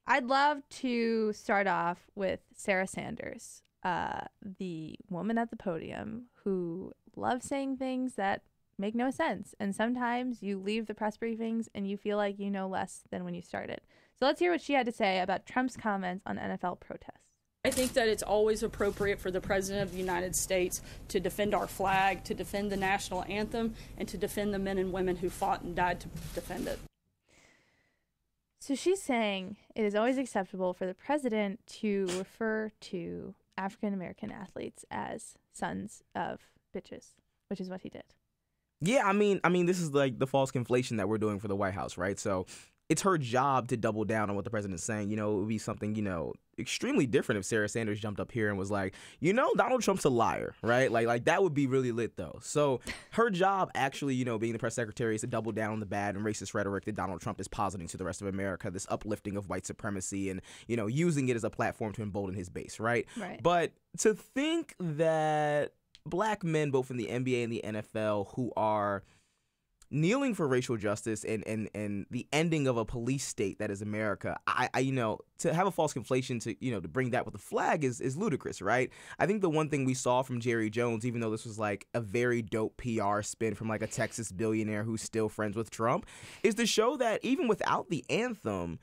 I'd love to start off with Sarah Sanders, the woman at the podium who loves saying things that make no sense. And sometimes you leave the press briefings and you feel like you know less than when you started. So let's hear what she had to say about Trump's comments on NFL protests. I think that it's always appropriate for the President of the United States to defend our flag, to defend the national anthem, and to defend the men and women who fought and died to defend it. So she's saying it is always acceptable for the president to refer to African-American athletes as sons of bitches, which is what he did. Yeah, I mean, this is like the false conflation that we're doing for the White House, right? So it's her job to double down on what the president's saying. You know, it would be something, extremely different if Sarah Sanders jumped up here and was like, Donald Trump's a liar, right? Like that would be really lit, though. So her job actually, being the press secretary, is to double down on the bad and racist rhetoric that Donald Trump is positing to the rest of America, this uplifting of white supremacy and, using it as a platform to embolden his base, right? Right. But to think that black men, both in the NBA and the NFL, who are kneeling for racial justice and the ending of a police state that is America, to have a false conflation to bring that with the flag is ludicrous, right? I think the one thing we saw from Jerry Jones, even though this was like a very dope PR spin from like a Texas billionaire who's still friends with Trump, is to show that even without the anthem,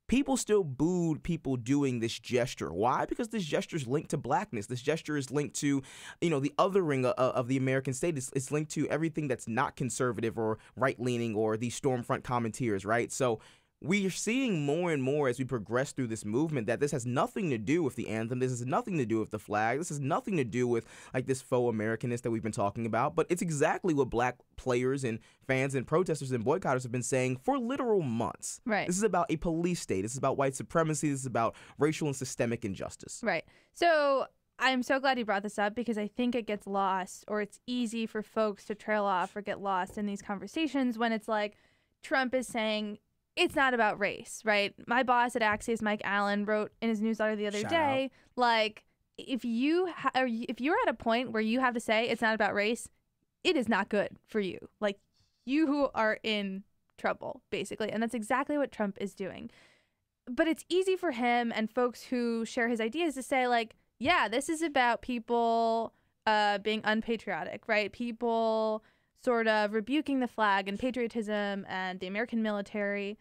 people still booed people doing this gesture. Why? Because this gesture is linked to blackness. This gesture is linked to, the othering of the American state. It's linked to everything that's not conservative or right-leaning or these Stormfront commentators, right? So we are seeing more and more as we progress through this movement that this has nothing to do with the anthem. This has nothing to do with the flag. This has nothing to do with like this faux Americanness that we've been talking about. But it's exactly what black players and fans and protesters and boycotters have been saying for literal months. Right. This is about a police state. This is about white supremacy. This is about racial and systemic injustice. Right. So I'm so glad you brought this up because I think it gets lost, or it's easy for folks to trail off or get lost in these conversations when it's like Trump is saying it's not about race, right? My boss at Axios, Mike Allen, wrote in his newsletter the other day, like, if you're at a point where you have to say it's not about race, it is not good for you. Like, you are in trouble, basically. And that's exactly what Trump is doing. But it's easy for him and folks who share his ideas to say, like, yeah, this is about people being unpatriotic, right? People sort of rebuking the flag and patriotism and the American military,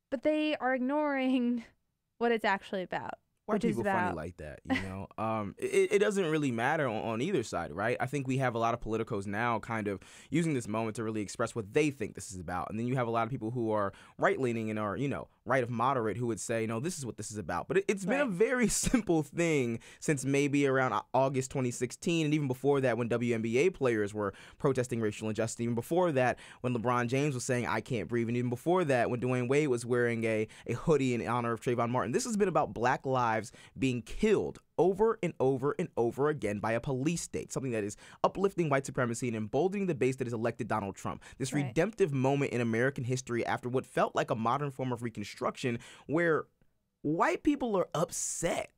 but they are ignoring what it's actually about. Why are people funny like that, it doesn't really matter on either side, right? I think we have a lot of politicos now kind of using this moment to really express what they think this is about. And then you have a lot of people who are right-leaning and are, right of moderate who would say, no, this is what this is about. But it's been a very simple thing since maybe around August 2016, and even before that when WNBA players were protesting racial injustice, even before that when LeBron James was saying, I can't breathe, and even before that when Dwayne Wade was wearing a hoodie in honor of Trayvon Martin. This has been about black lives being killed over and over and over again by a police state, something that is uplifting white supremacy and emboldening the base that has elected Donald Trump. This redemptive moment in American history after what felt like a modern form of Reconstruction where white people are upset.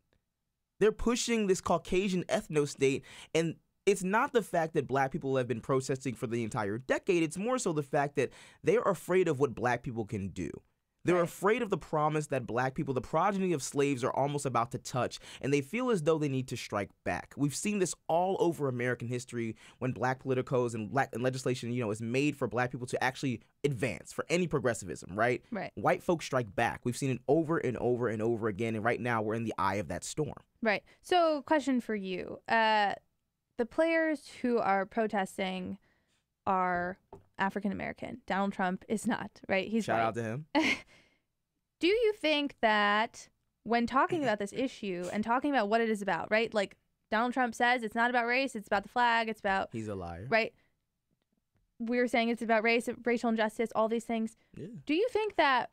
They're pushing this Caucasian ethno-state, and it's not the fact that black people have been protesting for the entire decade. It's more so the fact that they're afraid of what black people can do. They're afraid of the promise that black people, the progeny of slaves, are almost about to touch, and they feel as though they need to strike back. We've seen this all over American history when black politicos and legislation, is made for black people to actually advance, for any progressivism, right? Right. White folks strike back. We've seen it over and over and over again, and right now we're in the eye of that storm. Right. So, question for you. The players who are protesting are African American. Donald Trump is not, right? He's Shout out to him. Do you think that when talking about this issue and talking about what it is about, right? Like Donald Trump says it's not about race, it's about the flag, it's about... He's a liar. Right? We're saying it's about race, racial injustice, all these things. Yeah. Do you think that,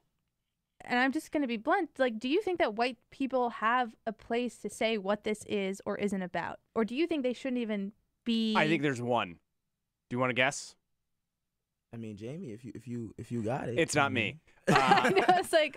and I'm just going to be blunt, like, do you think that white people have a place to say what this is or isn't about? Or do you think they shouldn't even be... I think there's one. Do you want to guess? I mean, Jamie, if you got it. It's not me. I know, it's like,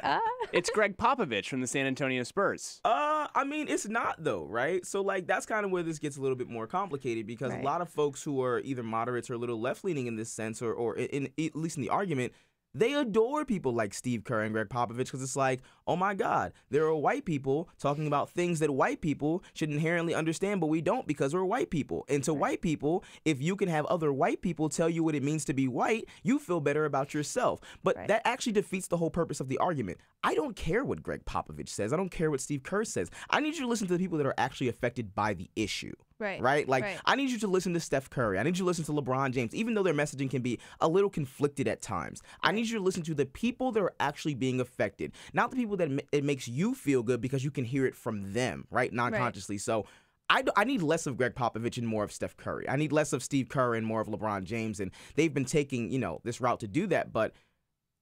It's Greg Popovich from the San Antonio Spurs. I mean, it's not though, right? So like that's kind of where this gets a little bit more complicated because a lot of folks who are either moderates or a little left-leaning in this sense, or in at least in the argument, They adore people like Steve Kerr and Greg Popovich because it's like, oh my God, there are white people talking about things that white people should inherently understand, but we don't because we're white people. And to white people, if you can have other white people tell you what it means to be white, you feel better about yourself. But that actually defeats the whole purpose of the argument. I don't care what Greg Popovich says. I don't care what Steve Kerr says. I need you to listen to the people that are actually affected by the issue. Right? Like, I need you to listen to Steph Curry. I need you to listen to LeBron James, even though their messaging can be a little conflicted at times. I need you to listen to the people that are actually being affected, not the people that it makes you feel good because you can hear it from them, right? Non-consciously. So I need less of Greg Popovich and more of Steph Curry. I need less of Steve Kerr and more of LeBron James. And they've been taking, this route to do that. But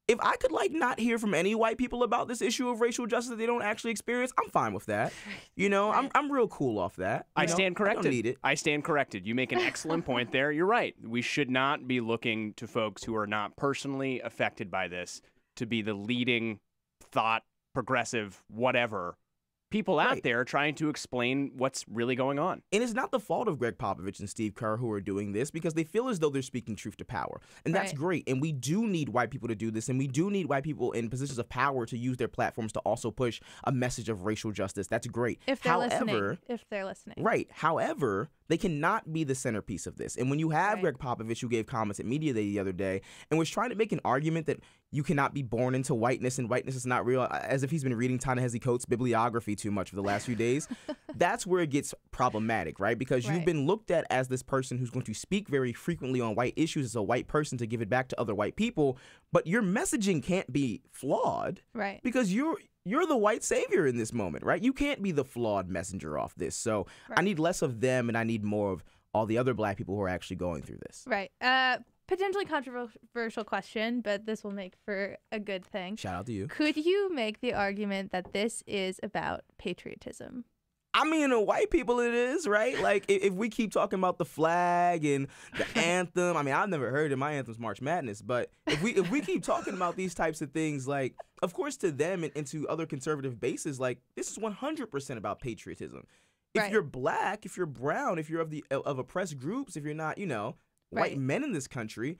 if I could not hear from any white people about this issue of racial justice that they don't actually experience, I'm fine with that. I'm real cool off that. I stand corrected. I don't need it. I stand corrected. You make an excellent point there. You're right. We should not be looking to folks who are not personally affected by this to be the leading thought, progressive, whatever people out there trying to explain what's really going on. And it's not the fault of Greg Popovich and Steve Kerr who are doing this because they feel as though they're speaking truth to power. And that's great. And we do need white people to do this. And we do need white people in positions of power to use their platforms to also push a message of racial justice. That's great. If they're listening. Right. However, they cannot be the centerpiece of this. And when you have Greg Popovich, who gave comments at Media Day the other day and was trying to make an argument that you cannot be born into whiteness and whiteness is not real, as if he's been reading Ta-Nehisi Coates' bibliography too much for the last few days, that's where it gets problematic, right? Because you've been looked at as this person who's going to speak very frequently on white issues as a white person to give it back to other white people, but your messaging can't be flawed, right? Because you're the white savior in this moment, right? You can't be the flawed messenger off this. So I need less of them and I need more of all the other black people who are actually going through this. Right. Potentially controversial question, but this will make for a good thing. Shout out to you. Could you make the argument that this is about patriotism? I mean, to white people it is, right? Like, if we keep talking about the flag and the anthem, I mean, I've never heard it. My anthem's March Madness. But if we keep talking about these types of things, like, of course, to them and to other conservative bases, like, this is 100% about patriotism. If you're black, if you're brown, if you're of oppressed groups, if you're not, white men in this country,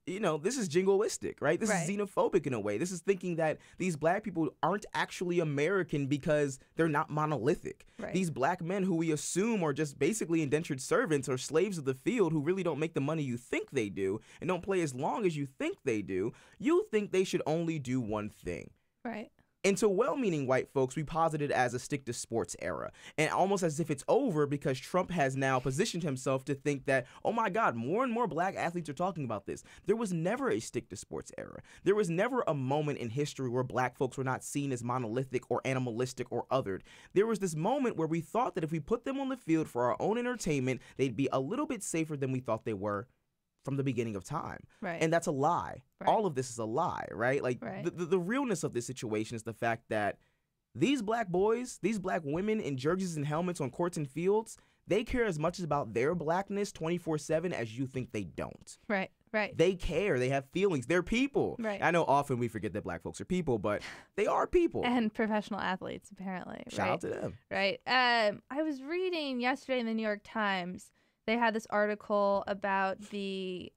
this is jingoistic, right? This is xenophobic in a way. This is thinking that these black people aren't actually American because they're not monolithic. These black men who we assume are just basically indentured servants or slaves of the field who really don't make the money you think they do and don't play as long as you think they do, you think they should only do one thing. Right. And to well-meaning white folks, we posit it as a stick-to-sports era, and almost as if it's over because Trump has now positioned himself to think that, oh my God, more and more black athletes are talking about this. There was never a stick-to-sports era. There was never a moment in history where black folks were not seen as monolithic or animalistic or othered. There was this moment where we thought that if we put them on the field for our own entertainment, they'd be a little bit safer than we thought they were from the beginning of time. And that's a lie. All of this is a lie, right? Like, the realness of this situation is the fact that these black boys, these black women in jerseys and helmets on courts and fields, they care as much about their blackness 24/7 as you think they don't. Right. They care. They have feelings. They're people. I know often we forget that black folks are people, but they are people. And professional athletes, apparently. Shout out to them. Right. I was reading yesterday in the New York Times, they had this article about the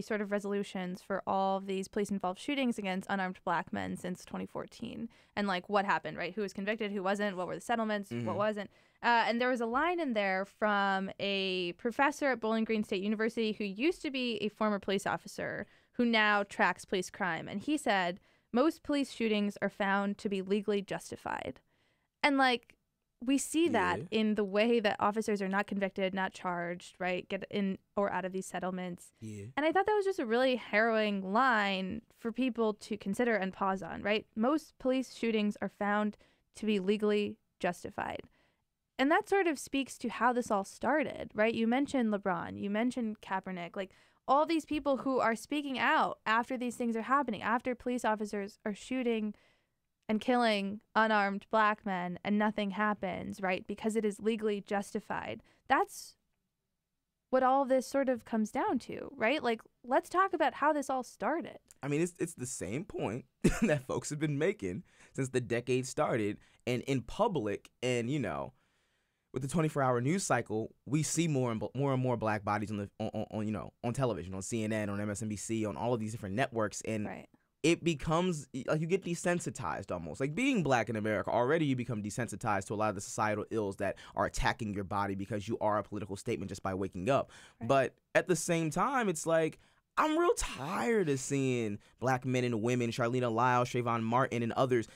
sort of resolutions for all of these police-involved shootings against unarmed black men since 2014, and like what happened, right? Who was convicted, who wasn't, what were the settlements, what wasn't. And there was a line in there from a professor at Bowling Green State University who used to be a former police officer who now tracks police crime, and he said most police shootings are found to be legally justified, and like. We see that in the way that officers are not convicted, not charged, right? Get in or out of these settlements. And I thought that was just a really harrowing line for people to consider and pause on, right? Most police shootings are found to be legally justified. And that sort of speaks to how this all started, right? You mentioned LeBron, you mentioned Kaepernick, like all these people who are speaking out after these things are happening, after police officers are shooting and killing unarmed black men and nothing happens, right? Because it is legally justified. That's what all this sort of comes down to, right? Like, let's talk about how this all started. I mean, it's the same point that folks have been making since the decade started, and in public, and with the 24-hour news cycle, we see more and more black bodies on television, on CNN, on MSNBC, on all of these different networks, and it becomes like you get desensitized almost. Like being black in America, already you become desensitized to a lot of the societal ills that are attacking your body because you are a political statement just by waking up. But at the same time, it's like, I'm real tired of seeing black men and women, Charlene Lyles, Trayvon Martin, and others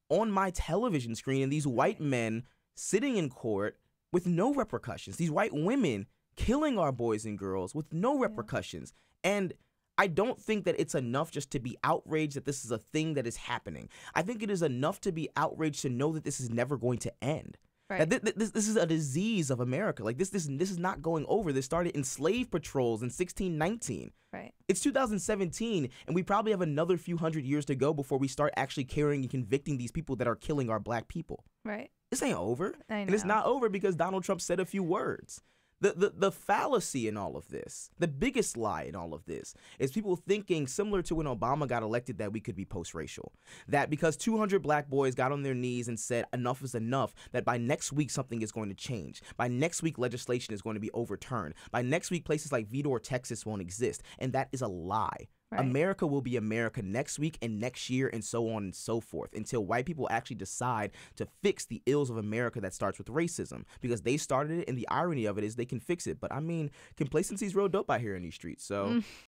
on my television screen, and these white men sitting in court with no repercussions. These white women killing our boys and girls with no repercussions. And I don't think that it's enough just to be outraged that this is a thing that is happening. I think it is enough to be outraged to know that this is never going to end. This is a disease of America. Like this is not going over. This started in slave patrols in 1619. It's 2017, and we probably have another few hundred years to go before we start actually carrying and convicting these people that are killing our black people. This ain't over. And it's not over because Donald Trump said a few words. The fallacy in all of this, the biggest lie in all of this, is people thinking, similar to when Obama got elected, that we could be post-racial. That because 200 black boys got on their knees and said enough is enough, that by next week something is going to change. By next week legislation is going to be overturned. By next week places like Vidor, Texas won't exist. And that is a lie. America will be America next week and next year and so on and so forth until white people actually decide to fix the ills of America that starts with racism, because they started it, and the irony of it is they can fix it. But I mean, complacency is real dope out here in these streets. So